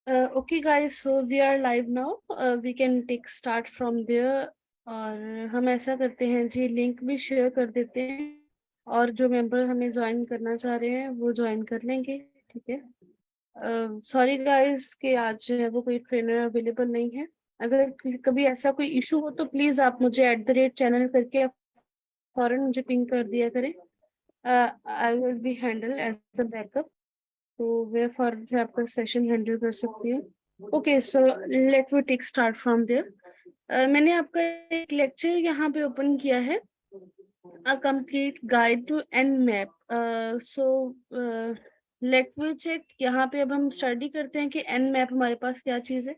Okay guys, so we are live now. We can take start from there. और हम ऐसा करते हैं जी, लिंक भी शेयर कर देते हैं और जो मेंबर हमें ज्वाइन करना चाह रहे हैं वो ज्वाइन कर लेंगे, ठीक है। सॉरी गाइस कि आज जो है वो कोई ट्रेनर अवेलेबल नहीं है। अगर कभी ऐसा कोई इशू हो तो प्लीज आप मुझे @channel करके फौरन मुझे पिंग कर दिया करें। I will be handle as a backup, तो मैं फौरन से आपका सेशन हैंडल कर सकती हूँ। Okay, so let we take start from there. मैंने आपका एक लेक्चर यहाँ पे ओपन किया है, a complete guide to Nmap. So let we check. यहाँ पे अब हम स्टडी करते हैं कि एन मैप हमारे पास क्या चीज़ है।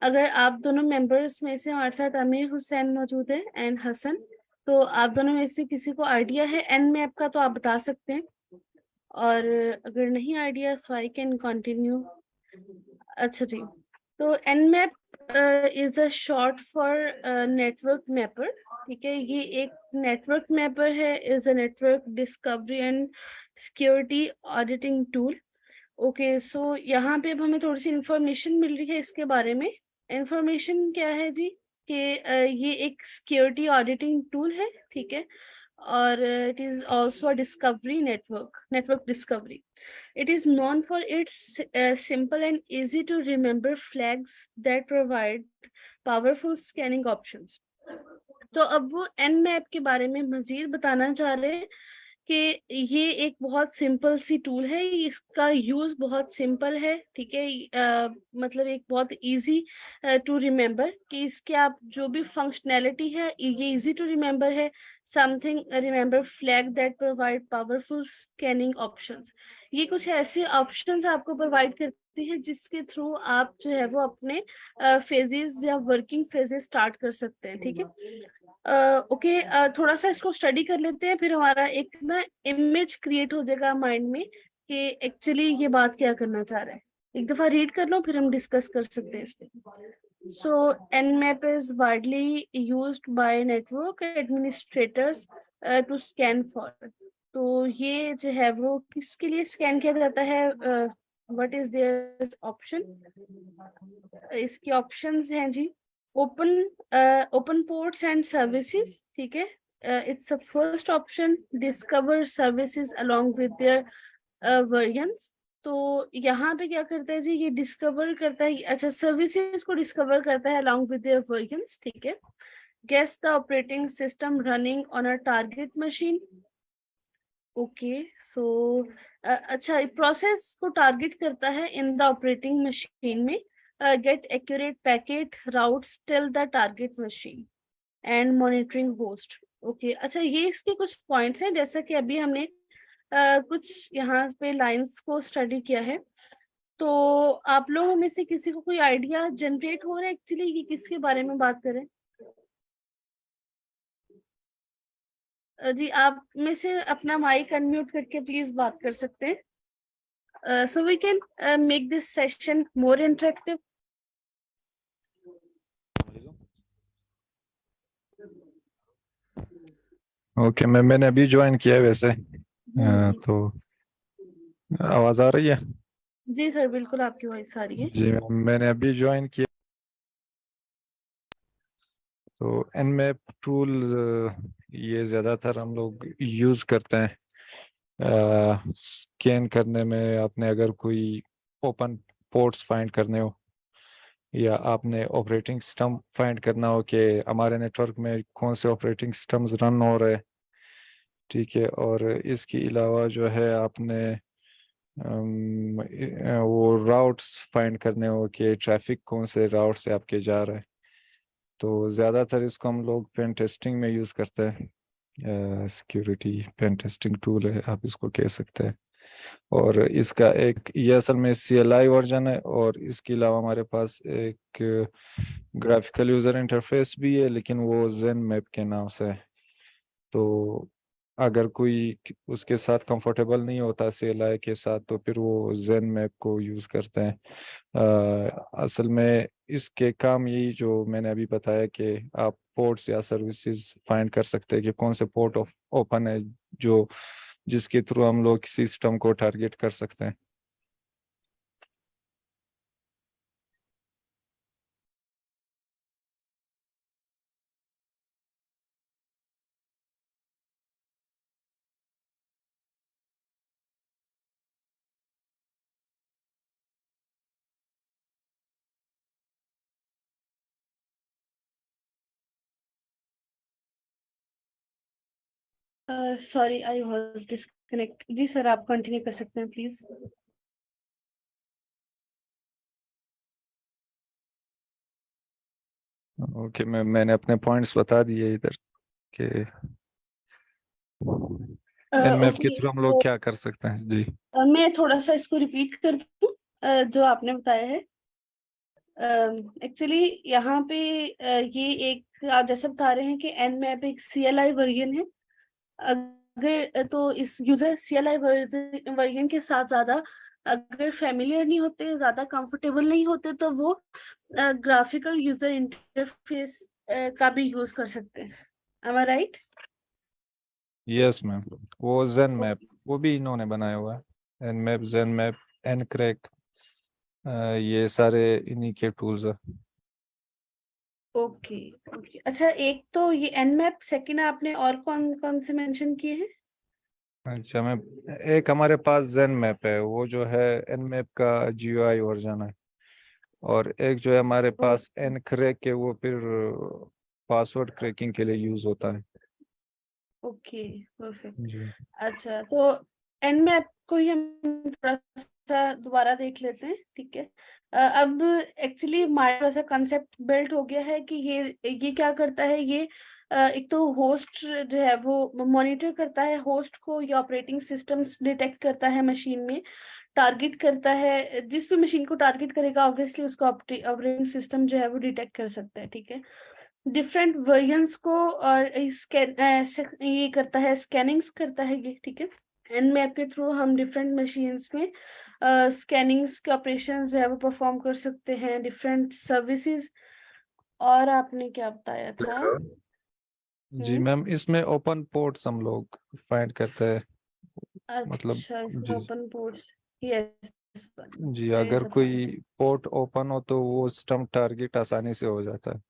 अगर आप दोनों मेंबर्स में से हमारे साथ अमीर हुसैन मौजूद है एंड हसन, तो आप दोनों में से किसी को आइडिया है एन मैप का तो आप बता सकते हैं, और अगर नहीं idea so I can continue. अच्छा जी, तो nmap is a short for network mapper, ठीक है। ये एक नेटवर्क मैपर है, is a network discovery and security auditing tool. Okay, so यहाँ पे अब हमें थोड़ी सी इंफॉर्मेशन मिल रही है इसके बारे में। इंफॉर्मेशन क्या है जी कि ये एक सिक्योरिटी ऑडिटिंग टूल है, ठीक है। और it is also discovery network discovery. It is known for its simple and easy to remember flags that provide powerful scanning options. तो अब वो nmap के बारे में मजीद बताना चाह रहे हैं कि ये एक बहुत सिंपल सी टूल है, इसका यूज बहुत सिंपल है, ठीक है। मतलब एक बहुत इजी टू रिमेम्बर कि इसके आप जो भी फंक्शनैलिटी है ये इजी टू रिमेम्बर है। Something remember flag that provide powerful scanning options. ये कुछ ऐसे ऑप्शंस आपको प्रोवाइड करती है जिसके थ्रू आप जो है वो अपने फेजेस या वर्किंग फेजेस स्टार्ट कर सकते हैं, ठीक है। ओके, थोड़ा सा इसको स्टडी कर लेते हैं, फिर हमारा एक ना इमेज क्रिएट हो जाएगा माइंड में कि एक्चुअली ये बात क्या करना चाह रहा है। एक दफा रीड कर लो फिर हम डिस्कस कर सकते हैं इस पे। So nmap is widely used by network administrators to scan for. तो ये जो है वो किसके लिए स्कैन किया जाता है, व्हाट इज देयर ऑप्शन। इसके ऑप्शंस हैं जी, ओपन पोर्ट्स एंड सर्विसेज, ठीक है। It's a first option, discover services along with their versions. तो यहाँ पे क्या करता है जी, ये डिस्कवर करता है, अच्छा सर्विसेज को डिस्कवर करता है अलोंग विद देयर वर्जन्स, ठीक है। Guess the operating system running on a target machine. Okay, so अच्छा, प्रोसेस को टारगेट करता है इन द ऑपरेटिंग मशीन में, get accurate packet routes till the target machine and monitoring host. Okay, अच्छा ये इसके कुछ पॉइंट्स हैं, जैसा कि अभी हमने कुछ यहाँ पे लाइंस को स्टडी किया है। तो आप लोगों में से किसी को कोई आइडिया जनरेट हो रहा है एक्चुअली ये किसके बारे में बात करें। जी आप में से अपना माइक अनम्यूट करके प्लीज बात कर सकते हैं, so we can make this session more interactive. Okay, मैंने अभी ज्वाइन किया है वैसे। तो आवाज़ आ रही है? जी सर, बिल्कुल आपकी वॉइस आ रही है। जी मैंने अभी ज्वाइन किया। तो nmap टूल्स ये ज़्यादातर हम लोग यूज़ करते हैं स्कैन करने में। आपने अगर कोई ओपन पोर्ट्स फाइंड करने हो या आपने ऑपरेटिंग सिस्टम फाइंड करना हो कि हमारे नेटवर्क में कौन से ऑपरेटिंग सिस्टम्स रन हो रहे हैं, ठीक है। और इसके अलावा जो है आपने वो राउट्स फाइंड करने हो कि ट्रैफिक कौन से राउट से आपके जा रहे हैं। तो ज़्यादातर इसको हम लोग पेन टेस्टिंग में यूज़ करते हैं। सिक्योरिटी पेन टेस्टिंग टूल है, आप इसको कह सकते हैं। और इसका एक ये असल में CLI वर्जन है, और इसके अलावा हमारे पास एक ग्राफिकल यूज़र इंटरफेस भी है, लेकिन वो जेन मैप के नाम से है। तो अगर कोई उसके साथ कंफर्टेबल नहीं होता CLI के साथ, तो फिर वो जेन मैप को यूज़ करते हैं। असल में इसके काम यही जो मैंने अभी बताया कि आप पोर्ट्स या सर्विसेज फाइंड कर सकते हैं कि कौन से पोर्ट ओपन है जो जिसके थ्रू हम लोग सिस्टम को टारगेट कर सकते हैं। Sorry, I was disconnect. जी सर, आप कंटिन्यू कर सकते हैं प्लीज। ओके, मैंने अपने पॉइंट्स बता दिए इधर के एनमैप के ओके, थ्रू हम लोग तो क्या कर सकते हैं जी। मैं थोड़ा सा इसको रिपीट कर दूं, जो आपने बताया है। एक्चुअली यहाँ पे ये एक आप जैसे बता रहे हैं कि एन मैप एक CLI वर्जन है। अगर तो इस यूजर CLI वर्जन के साथ ज्यादा अगर फेमिलियर नहीं होते, ज्यादा कंफर्टेबल नहीं होते, तो वो ग्राफिकल यूजर इंटरफेस का भी यूज कर सकते हैं। एम आई राइट? यस मैम, वो जेन मैप वो भी इन्होंने बनाया हुआ है। एनमैप, जेन मैप, एनक्रैक, ये सारे इन्हीं के टूल्स है। ओके ओके, अच्छा, एक तो ये एन मैप, सेकेंड आपने और कौन कौन से मेंशन किए हैं? अच्छा मैम, एक हमारे पास जेन मैप है, वो जो है एनमैप का GUI वर्जन है। और एक जो है हमारे पास एनक्रैक है, वो फिर पासवर्ड क्रैकिंग के लिए यूज होता है। Okay, perfect. जी। अच्छा, तो एन मैप को ही हम थोड़ा सा दोबारा देख लेते हैं, ठीक है। अब एक्चुअली हमारे पास कंसेप्ट बिल्ट हो गया है कि ये क्या करता है। ये एक तो होस्ट जो है वो मॉनिटर करता है होस्ट को, ये ऑपरेटिंग सिस्टम्स डिटेक्ट करता है मशीन में, टारगेट करता है। जिस भी मशीन को टारगेट करेगा ऑब्वियसली उसका ऑपरेटिंग सिस्टम जो है वो डिटेक्ट कर सकता है, ठीक है। डिफरेंट वर्जन्स को और ये करता है, स्कैनिंग्स करता है ये, ठीक है। एंड मैप के थ्रू हम डिफरेंट मशीन्स में स्कैनिंग्स के ऑपरेशन जो है वो परफॉर्म कर सकते हैं, डिफरेंट सर्विसेज। और आपने क्या बताया था? हेलो। जी हम्म। मैम, इसमें ओपन पोर्ट्स हम लोग फाइंड करते हैं। मतलब अच्छा, इसमें जी, ओपन पोर्ट्स, यस, जी ये अगर सब था। कोई पोर्ट ओपन हो तो वो सिस्टम टारगेट आसानी से हो जाता है।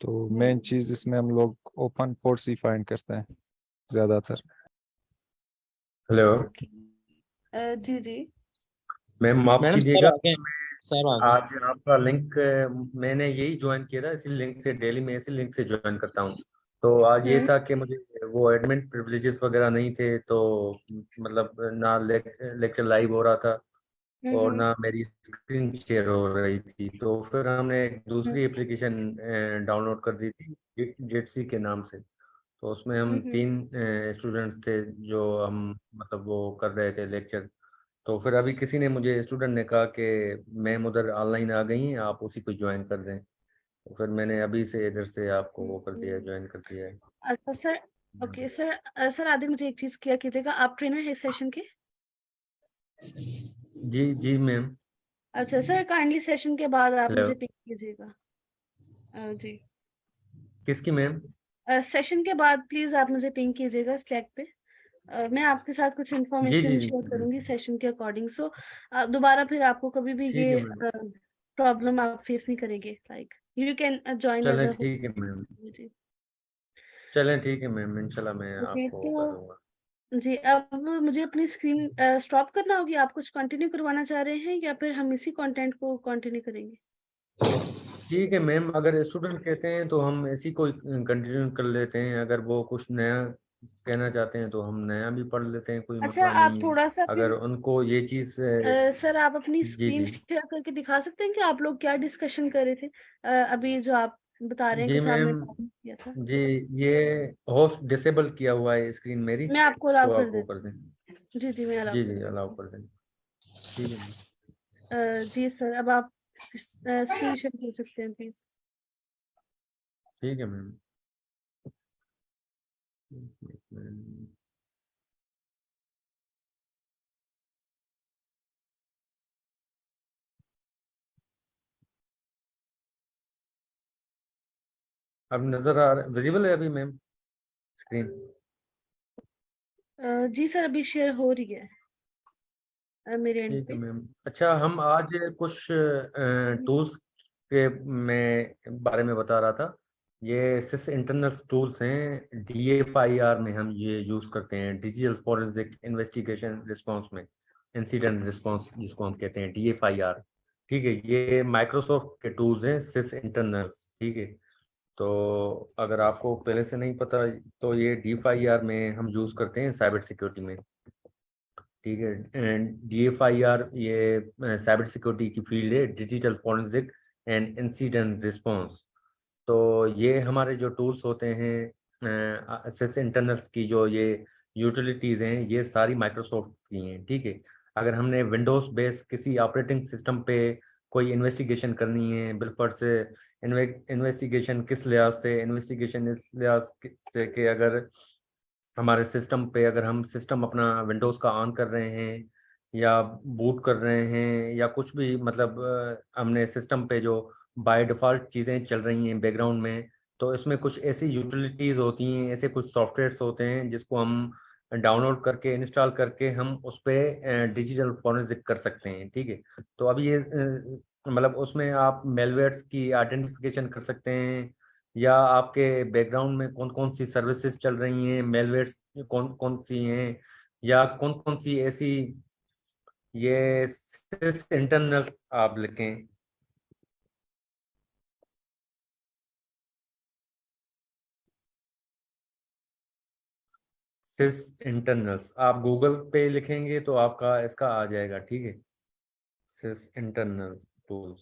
तो मेन हम्म। चीज इसमें हम लोग ओपन पोर्ट्स ही फाइंड करते हैं ज्यादातर। हेलो ओके, जी जी। मैम, माफ मैडम सर कीजिएगा। आ गए। सर आ गए। आज आपका लिंक मैंने यही ज्वाइन किया था, इसी लिंक से डेली मैं इसी लिंक से ज्वाइन करता हूँ। तो आज ये हम्म था कि मुझे वो एडमिन प्रिविलेजेस वगैरह नहीं थे, तो मतलब ना लेक्चर लाइव हो रहा था और हम्म ना मेरी स्क्रीन शेयर हो रही थी। तो फिर हमने एक हम्म दूसरी एप्लीकेशन डाउनलोड कर दी थी, जेटसी के नाम से। तो उसमें हम हम्म 3 स्टूडेंट्स थे जो हम मतलब वो कर रहे थे लेक्चर। तो फिर अभी किसी ने मुझे स्टूडेंट ने कहा कि मैम उधर ऑनलाइन आ गई हैं, आप उसी को ज्वाइन कर दें। तो फिर मैंने अभी से इधर से आपको वो कर दिया है, हम्म। ज्वाइन कर दिया है। अच्छा सर, ओके सर। सर आदि मुझे एक चीज क्लियर कीजिएगा, आप ट्रेनर है इस सेशन के? जी जी मैम। अच्छा सर, काइंडली सेशन के बाद आप हेलो। मुझे पिक कीजिएगा। जी, किसकी मैम? सेशन के बाद प्लीज आप मुझे पिंग कीजिएगा स्लैक पे। मैं आपके साथ कुछ जी जी इन्फॉर्मेशन जी शेयर मैम। करूंगी सेशन के अकॉर्डिंग, सो दोबारा फिर आपको कभी भी ठीक है ये मैम। प्रॉब्लम आप फेस नहीं करेंगे। Like you can join as चलें अ ठीक है मैम। जी। चलें ठीक है मैम, इंशाल्लाह मैं ओके, आपको वो तो कर दूंगा। जी, अब मुझे अपनी स्क्रीन स्टॉप करना होगी। आप कुछ कंटिन्यू करवाना चाह रहे हैं या फिर हम इसी कंटेंट को कंटिन्यू करेंगे? ठीक है मैम, अगर स्टूडेंट कहते हैं तो हम इसी को कंटिन्यू कर लेते हैं। अगर वो कुछ नया कहना चाहते हैं तो हम नया भी पढ़ लेते हैं, कोई अच्छा, मसला आप नहीं है। थोड़ा सा अगर फिर उनको ये चीज़ सर आप अपनी जी स्क्रीन जी शेयर करके दिखा सकते हैं कि आप लोग क्या डिस्कशन कर रहे थे? अभी जो आप बता रहे हैं जी कुछ आपने मैम। टॉपिक किया था। जी, ये होस्ट डिसेबल किया हुआ है स्क्रीन मेरी, मैं आपको इसको अलाउ कर आप वो कर देती दें। हूँ। जी जी, मैं अलाउ जी कर जी, देती अलाउ कर दें। ठीक है मैम। हूँ। जी सर, अब आप स्क्रीन शेयर कर सकते हैं प्लीज। ठीक है मैम। अब नजर आ रहा, विजिबल है अभी मैम स्क्रीन? जी सर, अभी शेयर हो रही है मेरे एंड ठीक है पे। मैम। अच्छा, हम आज कुछ टूल्स के मैं बारे में बता रहा था। ये सिस इंटरनल टूल्स हैं, DFIR में हम ये यूज़ करते हैं, डिजिटल फॉरेंसिक इन्वेस्टिगेशन रिस्पांस में। इंसिडेंट रिस्पांस जिसको हम कहते हैं DFIR। ठीक है, ये माइक्रोसॉफ्ट के टूल्स हैं, सिस इंटरनल्स। ठीक है। तो अगर आपको पहले से नहीं पता तो ये DFIR में हम यूज़ करते हैं साइबर सिक्योरिटी में, ठीक है। एंड DFIR ये साइबर सिक्योरिटी की फील्ड है, digital forensic and incident response. तो ये हमारे जो टूल्स होते हैं सिस इंटरनल्स की, जो ये यूटिलिटीज़ हैं, ये सारी माइक्रोसॉफ्ट की हैं, ठीक है। अगर हमने विंडोज़ बेस किसी ऑपरेटिंग सिस्टम पे कोई इन्वेस्टिगेशन करनी है, बिलफर्ज से इन्वेस्टिगेशन किस लिहाज से, इन्वेस्टिगेशन इस लिहाज से कि अगर हमारे सिस्टम पे, अगर हम सिस्टम अपना विंडोज़ का ऑन कर रहे हैं या बूट कर रहे हैं या कुछ भी, मतलब हमने सिस्टम पे जो बाय डिफ़ॉल्ट चीज़ें चल रही हैं बैकग्राउंड में, तो इसमें कुछ ऐसी यूटिलिटीज़ होती हैं, ऐसे कुछ सॉफ्टवेयर्स होते हैं जिसको हम डाउनलोड करके इंस्टॉल करके हम उस पर डिजिटल फॉरेंसिक कर सकते हैं, ठीक है। तो अभी ये मतलब उसमें आप मेलवेयर्स की आइडेंटिफिकेशन कर सकते हैं, या आपके बैकग्राउंड में कौन कौन सी सर्विसेज चल रही हैं, मेलवेयर्स कौन कौन सी हैं, या कौन कौन सी ऐसी, ये सिस इंटरनल आप लिखें। सिस इंटरनल्स आप गूगल पे लिखेंगे तो आपका इसका आ जाएगा, ठीक है। सिस इंटरनल टूल्स।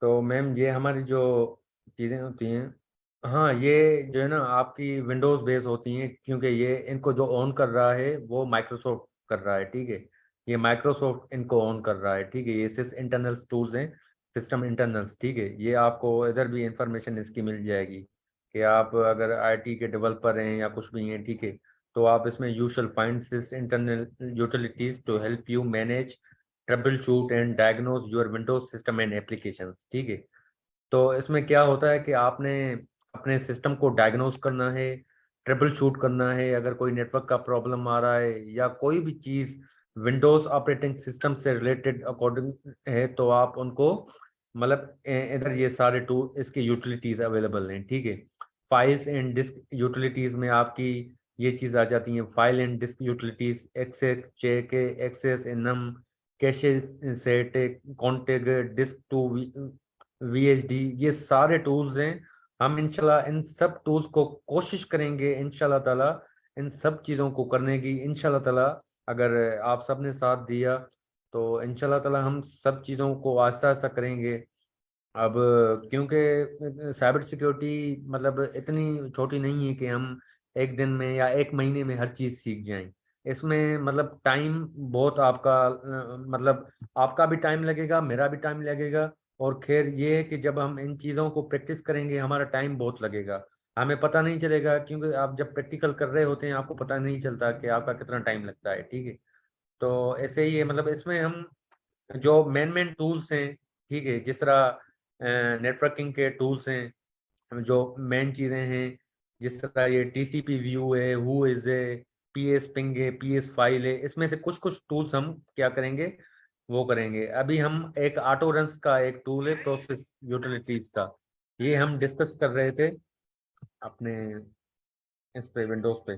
तो मैम ये हमारी जो चीज़ें होती हैं, हाँ ये जो है ना आपकी विंडोज़ बेस होती हैं, क्योंकि ये इनको जो ऑन कर रहा है वो माइक्रोसॉफ्ट कर रहा है, ठीक है। ये माइक्रोसॉफ्ट इनको ऑन कर रहा है, ठीक है। ये सिस इंटरनल्स टूल्स हैं, सिस्टम इंटरनल्स, ठीक है। ये आपको इधर भी इंफॉर्मेशन इसकी मिल जाएगी कि आप अगर IT के डेवलपर हैं या कुछ भी हैं, ठीक है, तो आप इसमें you shall find Sysinternals utilities to help you manage, troubleshoot and diagnose your Windows system and applications, ठीक है। तो इसमें क्या होता है कि आपने अपने सिस्टम को डायग्नोज करना है, ट्रबल शूट करना है, अगर कोई नेटवर्क का प्रॉब्लम आ रहा है या कोई भी चीज़ विंडोज ऑपरेटिंग सिस्टम से रिलेटेड अकॉर्डिंग है, तो आप उनको मतलब इधर ये सारे टूल इसकी यूटिलिटीज अवेलेबल हैं, ठीक है। फाइल्स एंड डिस्क यूटिलिटीज में आपकी ये चीज़ आ जाती हैं, file and disk utilities, access check, access enum, cache set, contig, disk to VHD, ये सारे टूल्स हैं। हम इंशाल्लाह इन सब टूल्स को कोशिश करेंगे इंशाल्लाह ताला इन सब चीज़ों को करने की, इंशाल्लाह ताला। अगर आप सब ने साथ दिया तो इंशाल्लाह ताला हम सब चीज़ों को आहिस्ता आहिस्ता करेंगे। अब क्योंकि साइबर सिक्योरिटी मतलब इतनी छोटी नहीं है कि हम एक दिन में या एक महीने में हर चीज़ सीख जाएं। इसमें मतलब टाइम बहुत आपका मतलब आपका भी टाइम लगेगा, मेरा भी टाइम लगेगा। और खैर ये है कि जब हम इन चीज़ों को प्रैक्टिस करेंगे हमारा टाइम बहुत लगेगा, हमें पता नहीं चलेगा, क्योंकि आप जब प्रैक्टिकल कर रहे होते हैं आपको पता नहीं चलता कि आपका कितना टाइम लगता है, ठीक है। तो ऐसे ही है, मतलब इसमें हम जो मेन मेन टूल्स हैं, ठीक है, जिस तरह नेटवर्किंग के टूल्स हैं, जो मेन चीज़ें हैं, जिस तरह ये TCP व्यू है, हु इज है, PS पिंग है, PS फाइल है, इसमें से कुछ कुछ टूल्स हम क्या करेंगे, वो करेंगे। अभी हम एक ऑटो रंस का एक टूल है प्रोसेस यूटिलिटीज का, ये हम डिस्कस कर रहे थे अपने इस पे विंडोज पे।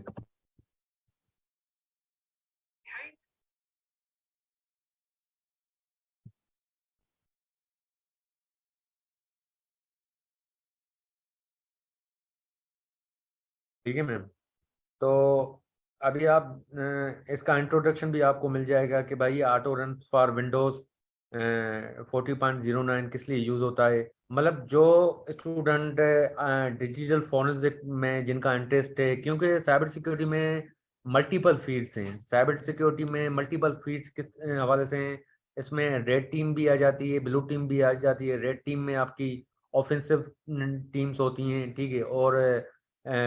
ठीक है मैम। तो अभी आप इसका इंट्रोडक्शन भी आपको मिल जाएगा कि भाई ऑटो रन फॉर विंडोज 40.09 किस लिए यूज़ होता है। मतलब जो स्टूडेंट डिजिटल फॉरेंसिक में जिनका इंटरेस्ट है, क्योंकि साइबर सिक्योरिटी में मल्टीपल फील्ड्स हैं, साइबर सिक्योरिटी में मल्टीपल फील्ड्स किस हवाले से हैं। इसमें रेड टीम भी आ जाती है, ब्लू टीम भी आ जाती है। रेड टीम में आपकी ऑफेंसिव टीम्स होती हैं, ठीक है, और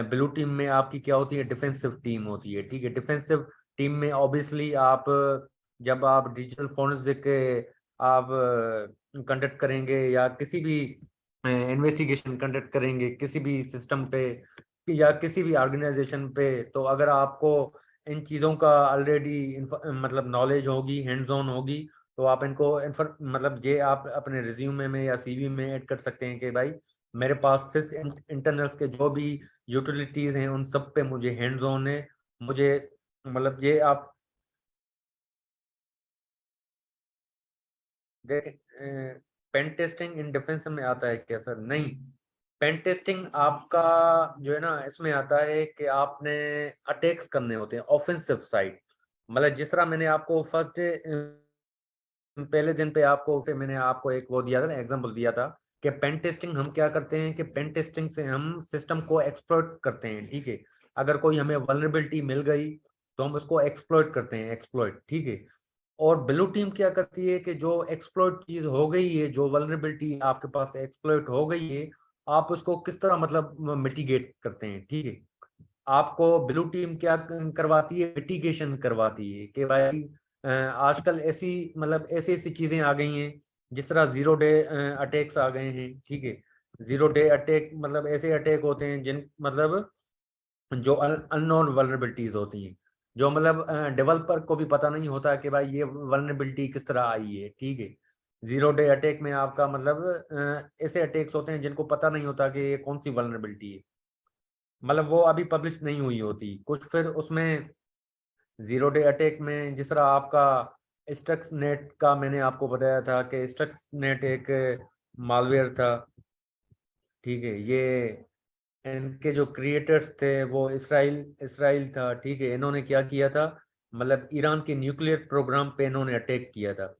ब्लू टीम में आपकी क्या होती है, डिफेंसिव टीम होती है, ठीक है। डिफेंसिव टीम में ऑब्वियसली आप जब आप डिजिटल फोरेंसिक आप कंडक्ट करेंगे या किसी भी इन्वेस्टिगेशन कंडक्ट करेंगे किसी भी सिस्टम पे या किसी भी ऑर्गेनाइजेशन पे, तो अगर आपको इन चीज़ों का ऑलरेडी मतलब नॉलेज होगी, हैंड्स ऑन होगी, तो आप इनको मतलब ये आप अपने रिज्यूमे में या CV में ऐड कर सकते हैं कि भाई मेरे पास सिस इंटरनल्स के जो भी यूटिलिटीज हैं उन सब पे मुझे हैंड्स ऑन है। मुझे मतलब ये आप देख, पेन टेस्टिंग इन डिफेंस में आता है क्या सर? नहीं, पेन टेस्टिंग आपका जो है ना इसमें आता है कि आपने अटैक्स करने होते हैं ऑफेंसिव साइड। मतलब जिस तरह मैंने आपको फर्स्ट पहले दिन पे आपको मैंने आपको एक वो दिया था ना, एग्जांपल दिया था कि पेन टेस्टिंग हम क्या करते हैं कि पेन टेस्टिंग से हम सिस्टम को एक्सप्लॉइट करते हैं, ठीक है। अगर कोई हमें वल्नरेबिलिटी मिल गई तो हम उसको एक्सप्लॉइट करते हैं, एक्सप्लॉइट, ठीक है। और ब्लू टीम क्या करती है कि जो एक्सप्लॉइट चीज हो गई है, जो वल्नरेबिलिटी आपके पास एक्सप्लॉइट हो गई है, आप उसको किस तरह मतलब मिटिगेट करते हैं, ठीक है। आपको ब्लू टीम क्या करवाती है, मिटिगेशन करवाती है कि भाई आजकल ऐसी मतलब ऐसी ऐसी चीजें आ गई हैं, जिस तरह जीरो डे अटैक्स आ गए हैं, ठीक है। जीरो डे अटैक मतलब ऐसे अटैक होते हैं जिन मतलब जो अननोन वल्नरेबिलिटीज होती हैं, जो मतलब डेवलपर को भी पता नहीं होता कि भाई ये वल्नरेबिलिटी किस तरह आई है, ठीक है। जीरो डे अटैक में आपका मतलब ऐसे अटैक्स होते हैं जिनको पता नहीं होता कि ये कौन सी वल्नरेबिलिटी है, मतलब वो अभी पब्लिश नहीं हुई होती कुछ। फिर उसमें जीरो डे अटैक में जिस तरह आपका स्टक्स नेट का मैंने आपको बताया था कि स्टक्स नेट एक मालवेयर था, ठीक है। ये इनके जो क्रिएटर्स थे वो इसराइल इसराइल था, ठीक है। इन्होंने क्या किया था, मतलब ईरान के न्यूक्लियर प्रोग्राम पे इन्होंने अटैक किया था।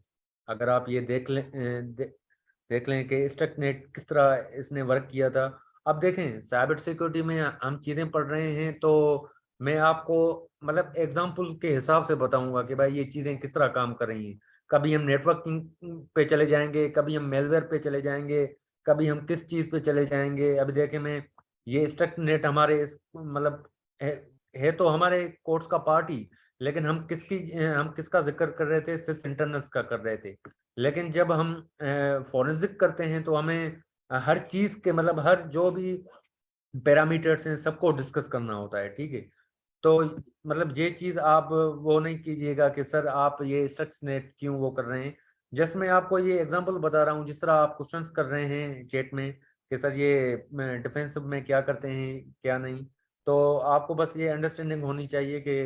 अगर आप ये देख लें कि स्टकनेट किस तरह इसने वर्क किया था। अब देखें, साइबर सिक्योरिटी में हम चीज़ें पढ़ रहे हैं तो मैं आपको मतलब एग्जांपल के हिसाब से बताऊंगा कि भाई ये चीज़ें किस तरह काम कर रही हैं। कभी हम नेटवर्किंग पे चले जाएंगे, कभी हम मेलवेयर पे चले जाएंगे, कभी हम किस चीज़ पे चले जाएंगे। अभी देखें, मैं ये स्टकनेट हमारे इस मतलब है तो हमारे कोर्स का पार्ट ही, लेकिन हम किसका जिक्र कर रहे थे, सिर्फ इंटरनल्स का कर रहे थे। लेकिन जब हम फॉरेंसिक करते हैं तो हमें हर चीज के मतलब हर जो भी पैरामीटर्स हैं सबको डिस्कस करना होता है, ठीक है। तो मतलब ये चीज आप वो नहीं कीजिएगा कि सर आप ये स्ट्रक्चर क्यों वो कर रहे हैं। जस्ट मैं आपको ये एग्जांपल बता रहा हूँ, जिस तरह आप क्वेश्चंस कर रहे हैं चैट में कि सर ये डिफेंसिव में क्या करते हैं क्या नहीं, तो आपको बस ये अंडरस्टैंडिंग होनी चाहिए कि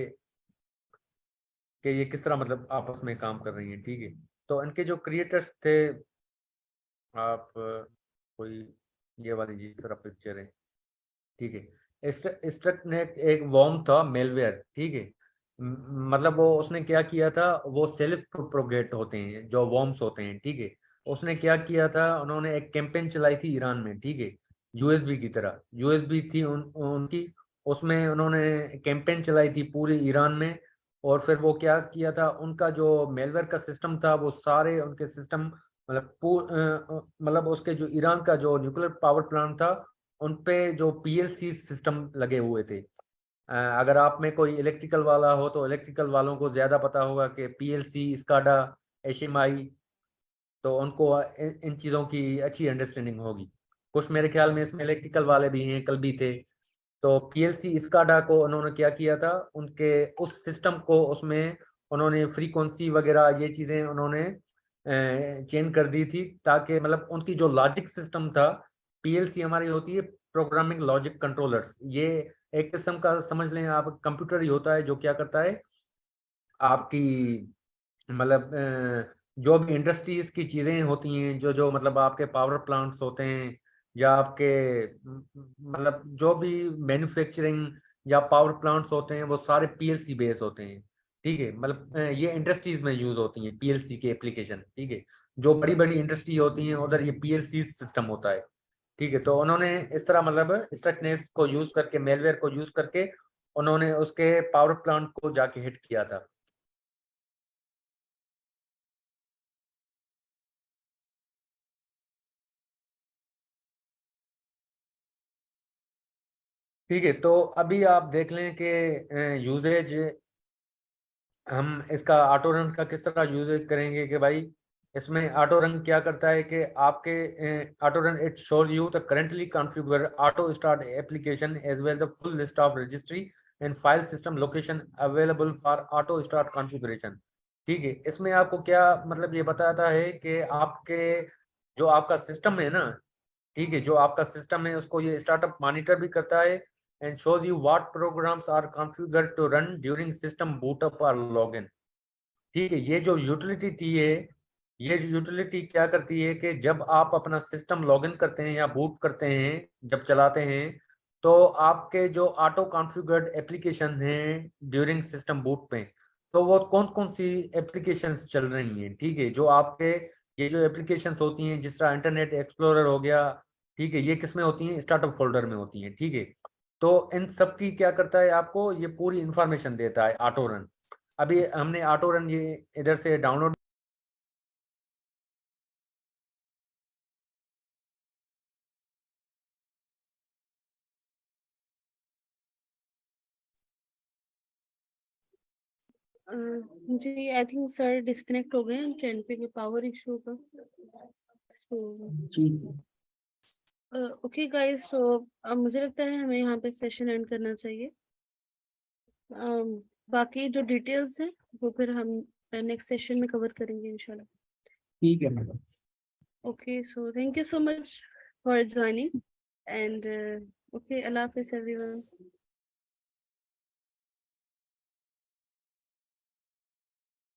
ये किस तरह मतलब आपस में काम कर रही हैं, ठीक है। तो इनके जो क्रिएटर्स थे, आप कोई ये वाली जिस तरह पिक्चर है, ठीक है। स्ट्रक्टनेट एक वॉर्म था मेलवेयर, ठीक है। मतलब वो उसने क्या किया था, वो सेल्फ प्रोपोगेट होते हैं जो वॉर्म्स होते हैं, ठीक है। उसने क्या किया था, उन्होंने एक कैंपेन चलाई थी ईरान में, ठीक है। यूएसबी की तरह यूएसबी थी उनकी, उसमें उन्होंने कैंपेन चलाई थी पूरे ईरान में। और फिर वो क्या किया था, उनका जो मेलवेयर का सिस्टम था वो सारे उनके सिस्टम मतलब उसके जो ईरान का जो न्यूक्लियर पावर प्लांट था उन पे जो पीएलसी सिस्टम लगे हुए थे। अगर आप में कोई इलेक्ट्रिकल वाला हो तो इलेक्ट्रिकल वालों को ज़्यादा पता होगा कि पीएलसी, स्काडा, एचएमआई, तो उनको इन चीज़ों की अच्छी अंडरस्टैंडिंग होगी। कुछ मेरे ख्याल में इसमें इलेक्ट्रिकल वाले भी हैं, कल भी थे। तो पीएलसी स्काडा को उन्होंने क्या किया था, उनके उस सिस्टम को उसमें उन्होंने फ्रीक्वेंसी वगैरह ये चीज़ें उन्होंने चेंज कर दी थी, ताकि मतलब उनकी जो लॉजिक सिस्टम था, पीएलसी हमारी होती है प्रोग्रामिंग लॉजिक कंट्रोलर्स, ये एक किस्म का समझ लें आप कंप्यूटर ही होता है जो क्या करता है आपकी मतलब जो भी इंडस्ट्रीज की चीज़ें होती हैं, जो जो मतलब आपके पावर प्लांट्स होते हैं या आपके मतलब जो भी मैन्युफैक्चरिंग या पावर प्लांट्स होते हैं वो सारे पीएलसी बेस होते हैं, ठीक है। मतलब ये इंडस्ट्रीज में यूज होती हैं पीएलसी के एप्लीकेशन, ठीक है। जो बड़ी बड़ी इंडस्ट्री होती हैं उधर ये पीएलसी सिस्टम होता है, ठीक है। तो उन्होंने इस तरह मतलब स्ट्रक्टनेस को यूज करके, मेलवेयर को यूज करके उन्होंने उसके पावर प्लांट को जाके हिट किया था। ठीक है, तो अभी आप देख लें कि यूजेज हम इसका ऑटो रन का किस तरह यूजेज करेंगे कि भाई इसमें ऑटो रन क्या करता है कि आपके auto run it shows you the currently configure auto start application as well the full list of registry and file system location available for auto start configuration, ठीक है। इसमें आपको क्या मतलब ये बताता है कि आपके जो आपका सिस्टम है ना, ठीक है, जो आपका सिस्टम है उसको ये स्टार्टअप मॉनिटर भी करता है and shows you what programs are configured to run during system bootup और लॉगिन, ठीक है। ये जो यूटिलिटी टी है ये यूटिलिटी क्या करती है कि जब आप अपना सिस्टम लॉगिन करते हैं या बूट करते हैं, जब चलाते हैं, तो आपके जो ऑटो कॉन्फ़िगर्ड एप्लीकेशन हैं ड्यूरिंग सिस्टम बूट में, तो वो कौन कौन सी एप्लीकेशंस चल रही हैं, ठीक है, जो आपके ये जो एप्लीकेशंस होती हैं जिस तरह इंटरनेट एक्सप्लोरर हो गया, ठीक है, ये किस में होती हैं, स्टार्टअप फोल्डर में होती हैं, ठीक है। तो इन सब की क्या करता है, आपको ये पूरी इंफॉर्मेशन देता है ऑटो रन। अभी हमने ऑटो रन ये इधर से download ji I think sir disconnect हो गए ट्रेन पे पावर इशू का। जी ओके गाइस, सो अब मुझे लगता है हमें यहाँ पे सेशन एंड करना चाहिए। बाकी जो डिटेल्स हैं वो फिर हम नेक्स्ट सेशन में कवर करेंगे इंशाल्लाह। ठीक है madam. Okay, so thank you so much for joining and okay, अल्लाह हाफिज़ एवरीवन।